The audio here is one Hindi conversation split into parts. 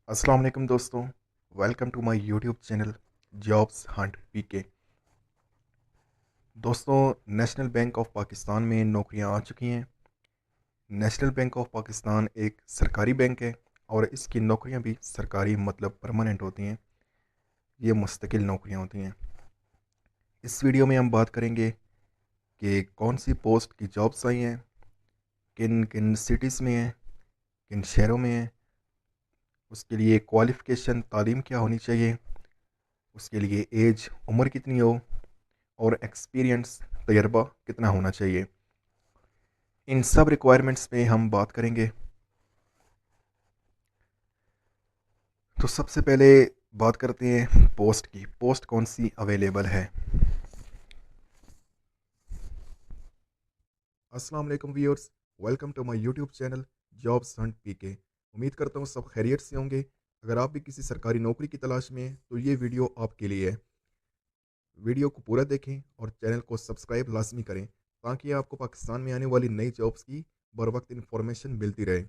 अस्सलाम वालेकुम दोस्तों। Welcome to my YouTube channel jobs hunt PK. दोस्तों, नेशनल बैंक ऑफ पाकिस्तान में नौकरियां आ चुकी हैं। नेशनल बैंक ऑफ पाकिस्तान एक सरकारी बैंक है और इसकी नौकरियां भी सरकारी मतलब परमानेंट होती हैं। ये मुस्तकिल नौकरियां होती हैं। इस वीडियो में हम बात करेंगे कि कौन सी पोस्ट की जॉब्स आई हैं, किन किन सिटीज़ में हैं, किन शहरों में हैं, उसके लिए क्वालिफ़िकेशन तालीम क्या होनी चाहिए, उसके लिए एज उम्र कितनी हो और एक्सपीरियंस तजर्बा कितना होना चाहिए। इन सब रिक्वायरमेंट्स पे हम बात करेंगे। तो सबसे पहले बात करते हैं पोस्ट की। पोस्ट कौन सी अवेलेबल है। अस्सलाम वालेकुम viewers, welcome to my YouTube channel jobs hunt PK. उम्मीद करता हूँ सब खैरियत से होंगे। अगर आप भी किसी सरकारी नौकरी की तलाश में हैं तो ये वीडियो आपके लिए है। वीडियो को पूरा देखें और चैनल को सब्सक्राइब लाजमी करें ताकि आपको पाकिस्तान में आने वाली नई जॉब्स की बर वक्त इन्फॉर्मेशन मिलती रहे।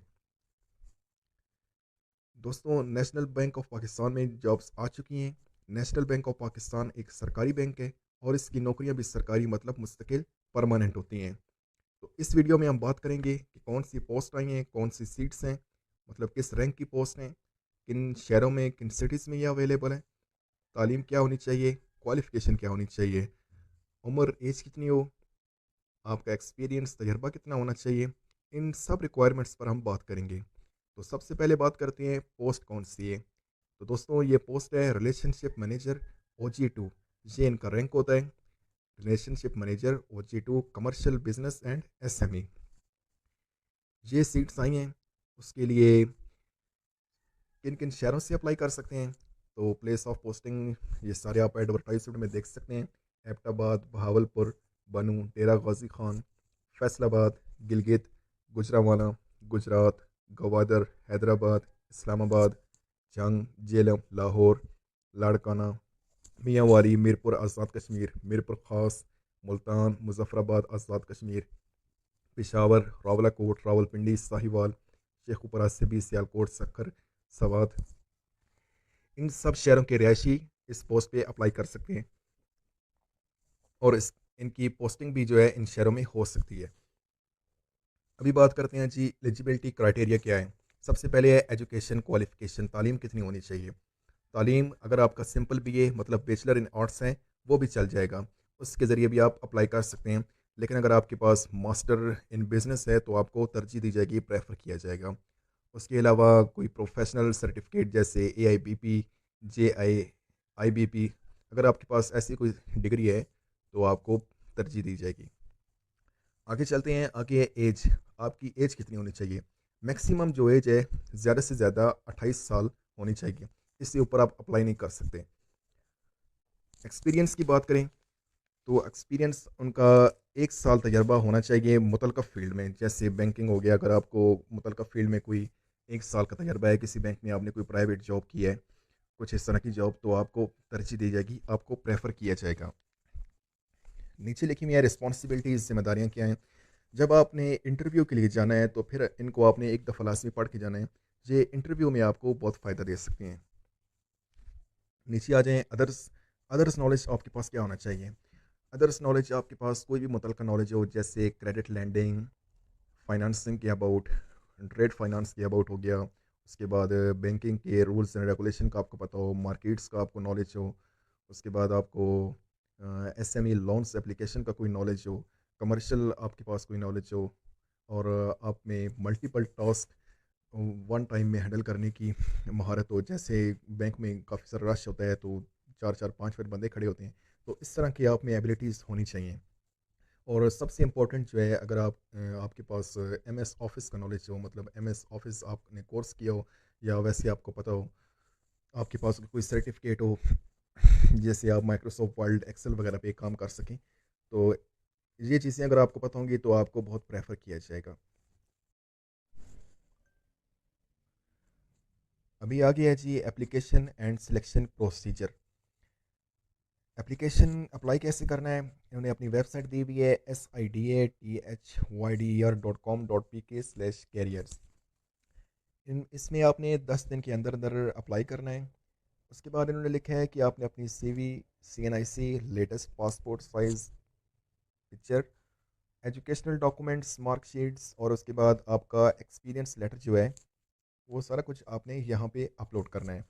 दोस्तों, नेशनल बैंक ऑफ पाकिस्तान में जॉब्स आ चुकी हैं। नेशनल बैंक ऑफ पाकिस्तान एक सरकारी बैंक है और इसकी नौकरियां भी सरकारी मतलब मुस्तकिल परमानेंट होती हैं। तो इस वीडियो में हम बात करेंगे कि कौन सी पोस्ट आई हैं, कौन सी सीट्स हैं, मतलब किस रैंक की पोस्ट हैं, किन शहरों में किन सिटीज़ में ये अवेलेबल है, तालीम क्या होनी चाहिए, क्वालिफ़िकेशन क्या होनी चाहिए, उम्र एज कितनी हो, आपका एक्सपीरियंस तजर्बा कितना होना चाहिए। इन सब रिक्वायरमेंट्स पर हम बात करेंगे। तो सबसे पहले बात करते हैं पोस्ट कौन सी है। तो दोस्तों, ये पोस्ट है रिलेशनशिप मैनेजर OG2। ये इनका रैंक होता है, relationship manager OG2 commercial business and SME। ये सीट्स आई हैं। उसके लिए किन किन शहरों से अप्लाई कर सकते हैं, तो प्लेस ऑफ पोस्टिंग ये सारे आप एडवर्टाइजमेंट में देख सकते हैं। एबटाबाद, बहावलपुर, बनू, डेरा गाजी खान, फैसलाबाद, गिलगित, गुजरावाला, गुजरात, गवादर, हैदराबाद, इस्लामाबाद, जंग, जेलम, लाहौर, लाड़काना, मियांवारी, मीरपुर आज़ाद कश्मीर, मीरपुर ख़ास, मुल्तान, मुजफ्फराबाद आज़ाद कश्मीर, पेशावर, रावलाकोट, रावलपिंडी, साहिवाल, शेखुपुरा, सिबी, सियालकोट, सक्कर, सवात। इन सब शहरों के रहायशी इस पोस्ट पे अप्लाई कर सकते हैं और इस इनकी पोस्टिंग भी जो है इन शहरों में हो सकती है। अभी बात करते हैं जी एलिजिबिलिटी क्राइटेरिया क्या है। सबसे पहले है एजुकेशन क्वालिफिकेशन, तालीम कितनी होनी चाहिए। तालीम अगर आपका सिंपल BA मतलब बैचलर इन आर्ट्स है वो भी चल जाएगा, उसके ज़रिए भी आप अप्लाई कर सकते हैं। लेकिन अगर आपके पास मास्टर इन बिज़नेस है तो आपको तरजीह दी जाएगी, प्रेफर किया जाएगा। उसके अलावा कोई प्रोफेशनल सर्टिफिकेट जैसे AIBP, JIIBP, अगर आपके पास ऐसी कोई डिग्री है तो आपको तरजीह दी जाएगी। आगे चलते हैं। आगे है एज। आपकी एज कितनी होनी चाहिए। मैक्सिमम जो एज है ज़्यादा से ज़्यादा 28 साल होनी चाहिए, इससे ऊपर आप अप्लाई नहीं कर सकते। एक्सपीरियंस की बात करें तो एक्सपीरियंस उनका 1 साल तजर्बा होना चाहिए मुतलका फ़ील्ड में। जैसे बैंकिंग हो गया, अगर आपको मुतलका फ़ील्ड में कोई 1 साल का तजर्बा है, किसी बैंक में आपने कोई प्राइवेट जॉब की है, कुछ इस तरह की जॉब, तो आपको तरजीह दी जाएगी, आपको प्रेफर किया जाएगा। नीचे लिखी हुई है रिस्पॉन्सिबिलिटीज़, जिम्मेदारियाँ क्या हैं। जब आपने इंटरव्यू के लिए जाना है तो फिर इनको आपने एक दफ़ा लाजमी पढ़ के जाना है। ये इंटरव्यू में आपको बहुत फ़ायदा दे सकते हैं। नीचे आ जाएँ अदर्स। अदर्स नॉलेज आपके पास क्या होना चाहिए। अदर्स नॉलेज आपके पास कोई भी मुतलका नॉलेज हो, जैसे क्रेडिट लैंडिंग, फाइनेंसिंग के अबाउट, ट्रेड फाइनेंस के अबाउट हो गया। उसके बाद बैंकिंग के रूल्स एंड रेगुलेशन का आपको पता हो, मार्केट्स का आपको नॉलेज हो। उसके बाद आपको SME लोन्स एप्लीकेशन का कोई नॉलेज हो, कमर्शियल आपके पास कोई नॉलेज हो, और आप में मल्टीपल टास्क वन टाइम में हैंडल करने की महारत हो। जैसे बैंक में काफ़ी सारा रश होता है तो चार चार पाँच फिर बंदे खड़े होते हैं, तो इस तरह की आप में एबिलिटीज़ होनी चाहिए। और सबसे इम्पोर्टेंट जो है, अगर आपके पास MS ऑफिस का नॉलेज हो, मतलब MS ऑफिस आपने कोर्स किया हो या वैसे आपको पता हो, आपके पास कोई सर्टिफिकेट हो, जैसे आप माइक्रोसॉफ्ट वर्ड, एक्सेल वगैरह पे काम कर सकें, तो ये चीज़ें अगर आपको पता होंगी तो आपको बहुत प्रेफर किया जाएगा। अभी आगे है जी application and selection procedure. Application apply कैसे करना है, इन्होंने अपनी वेबसाइट दी हुई है SIDATHYDER.com.pk/careers। इसमें आपने 10 दिन के अंदर अंदर अप्लाई करना है। उसके बाद इन्होंने लिखा है कि आपने अपनी CV, CNIC, latest passport size picture, educational documents, marksheets और उसके बाद आपका एक्सपीरियंस लेटर जो है वो सारा कुछ आपने यहाँ पे अपलोड करना है।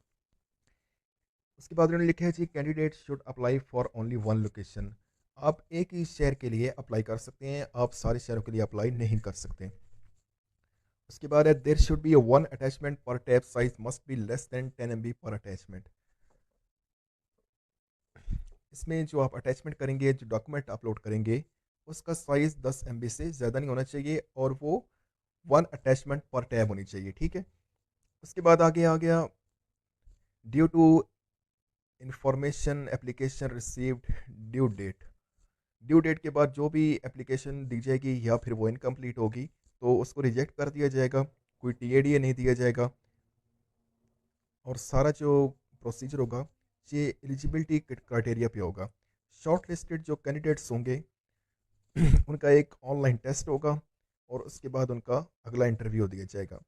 उसके बाद उन्होंने लिखा है जी candidate should apply for only one location. आप एक ही शहर के लिए अप्लाई कर सकते हैं, आप सारे शहरों के लिए अप्लाई नहीं कर सकते। उसके बाद है there should be one attachment per tab size must be less than 10 MB per attachment. इसमें जो आप अटैचमेंट करेंगे, जो डॉक्यूमेंट अपलोड करेंगे, उसका साइज़ 10 MB से ज़्यादा नहीं होना चाहिए और वो वन अटैचमेंट पर टैब होनी चाहिए, ठीक है। उसके बाद आगे आ गया due to information application received due date. Due date के बाद जो भी एप्लीकेशन दी जाएगी या फिर वो इनकम्प्लीट होगी तो उसको रिजेक्ट कर दिया जाएगा, कोई टीएडीए नहीं दिया जाएगा और सारा जो प्रोसीजर होगा ये एलिजिबिलिटी क्राइटेरिया पे होगा। शॉर्ट लिस्टेड जो कैंडिडेट्स होंगे उनका एक ऑनलाइन टेस्ट होगा और उसके बाद उनका अगला इंटरव्यू दिया जाएगा।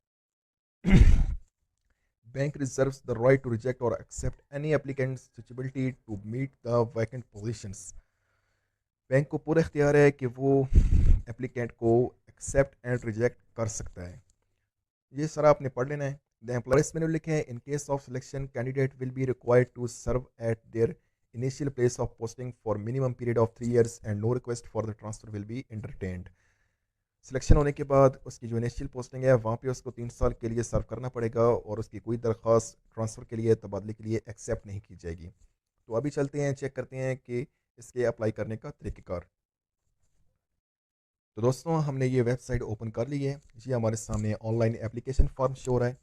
Bank reserves the right to reject और accept any applicants suitability to meet the vacant positions. Bank को पूरा इख्तियार है कि वो एप्लीकेंट को एक्सेप्ट एंड रिजेक्ट कर सकता है। ये सारा आपने पढ़ लेना है। द एम्प्लॉयर्स मैंने लिखे हैं in case of selection candidate will be required to serve at their initial place of posting for minimum period of 3 years and no request for the transfer will be entertained. Selection होने के बाद उसकी जो इनिशियल पोस्टिंग है वहाँ पे उसको 3 साल के लिए सर्व करना पड़ेगा और उसकी कोई दरख्वास्त ट्रांसफ़र के लिए, तबादले के लिए एक्सेप्ट नहीं की जाएगी। तो अभी चलते हैं, चेक करते हैं कि इसके अप्लाई करने का तरीक़ेकार। तो दोस्तों हमने ये वेबसाइट ओपन कर ली है। ये हमारे सामने ऑनलाइन एप्लीकेशन फॉर्म शो हो रहा है।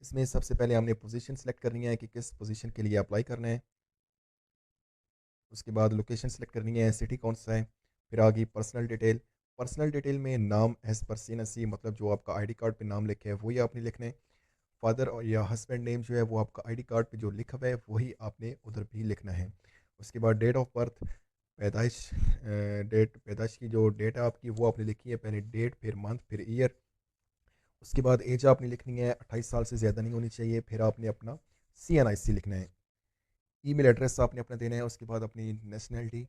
इसमें सबसे पहले हमने पोजीशन सेलेक्ट करनी है कि किस पोजीशन के लिए अप्लाई करना है। उसके बाद लोकेशन सेलेक्ट करनी है, सिटी कौन सा है। फिर आ गई पर्सनल डिटेल। पर्सनल डिटेल में नाम एज पर CNC, मतलब जो आपका आईडी कार्ड पे नाम लिखे है वही आपने लिखना है। फादर और या हस्बैंड नेम जो है वो आपका आईडी कार्ड पे जो लिखा हुआ है वही आपने उधर भी लिखना है। उसके बाद डेट ऑफ बर्थ, पैदाइश, डेट पैदाइश की जो डेट है आपकी वो आपने लिखी है, पहले डेट फिर मंथ फिर ईयर। उसके बाद एज आपने लिखनी है, 28 साल से ज़्यादा नहीं होनी चाहिए। फिर आपने अपना CNIC लिखना है। ईमेल एड्रेस आपने अपना देना है। उसके बाद अपनी नेशनैलिटी।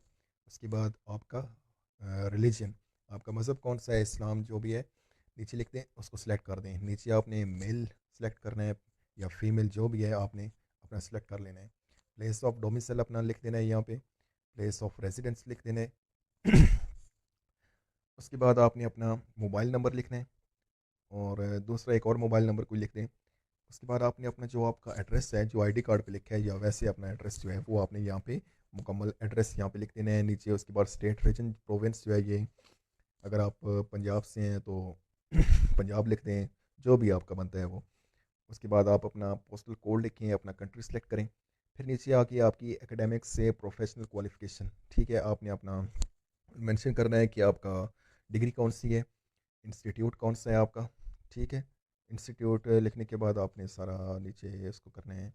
उसके बाद आपका रिलीजन, आपका मज़हब कौन सा है, इस्लाम जो भी है नीचे लिख दें, उसको सिलेक्ट कर दें। नीचे आपने मेल सेलेक्ट करना है या फीमेल जो भी है आपने अपना सेलेक्ट कर लेना है। प्लेस ऑफ डोमिसाइल अपना लिख देना है, यहाँ पे प्लेस ऑफ रेजिडेंस लिख देना है। उसके बाद आपने अपना मोबाइल नंबर लिखना है और दूसरा एक और मोबाइल नंबर कोई लिख दें। उसके बाद आपने अपना जो आपका एड्रेस है जो आईडी कार्ड पे लिखा है या वैसे अपना एड्रेस जो है वो आपने यहाँ पे मुकम्मल एड्रेस यहाँ पे लिख देना है नीचे। उसके बाद स्टेट, रीजन, प्रोविंस जो है ये, अगर आप पंजाब से हैं तो पंजाब लिख दें, जो भी आपका बनता है वो। उसके बाद आप अपना पोस्टल कोड लिखें, अपना कंट्री सेलेक्ट करें। फिर नीचे आके आपकी एकेडमिक से प्रोफेशनल क्वालिफिकेशन, ठीक है, आपने अपना मेंशन करना है कि आपका डिग्री कौन सी है, इंस्टीट्यूट कौन सा है आपका, ठीक है। इंस्टीट्यूट लिखने के बाद आपने सारा नीचे इसको करना है,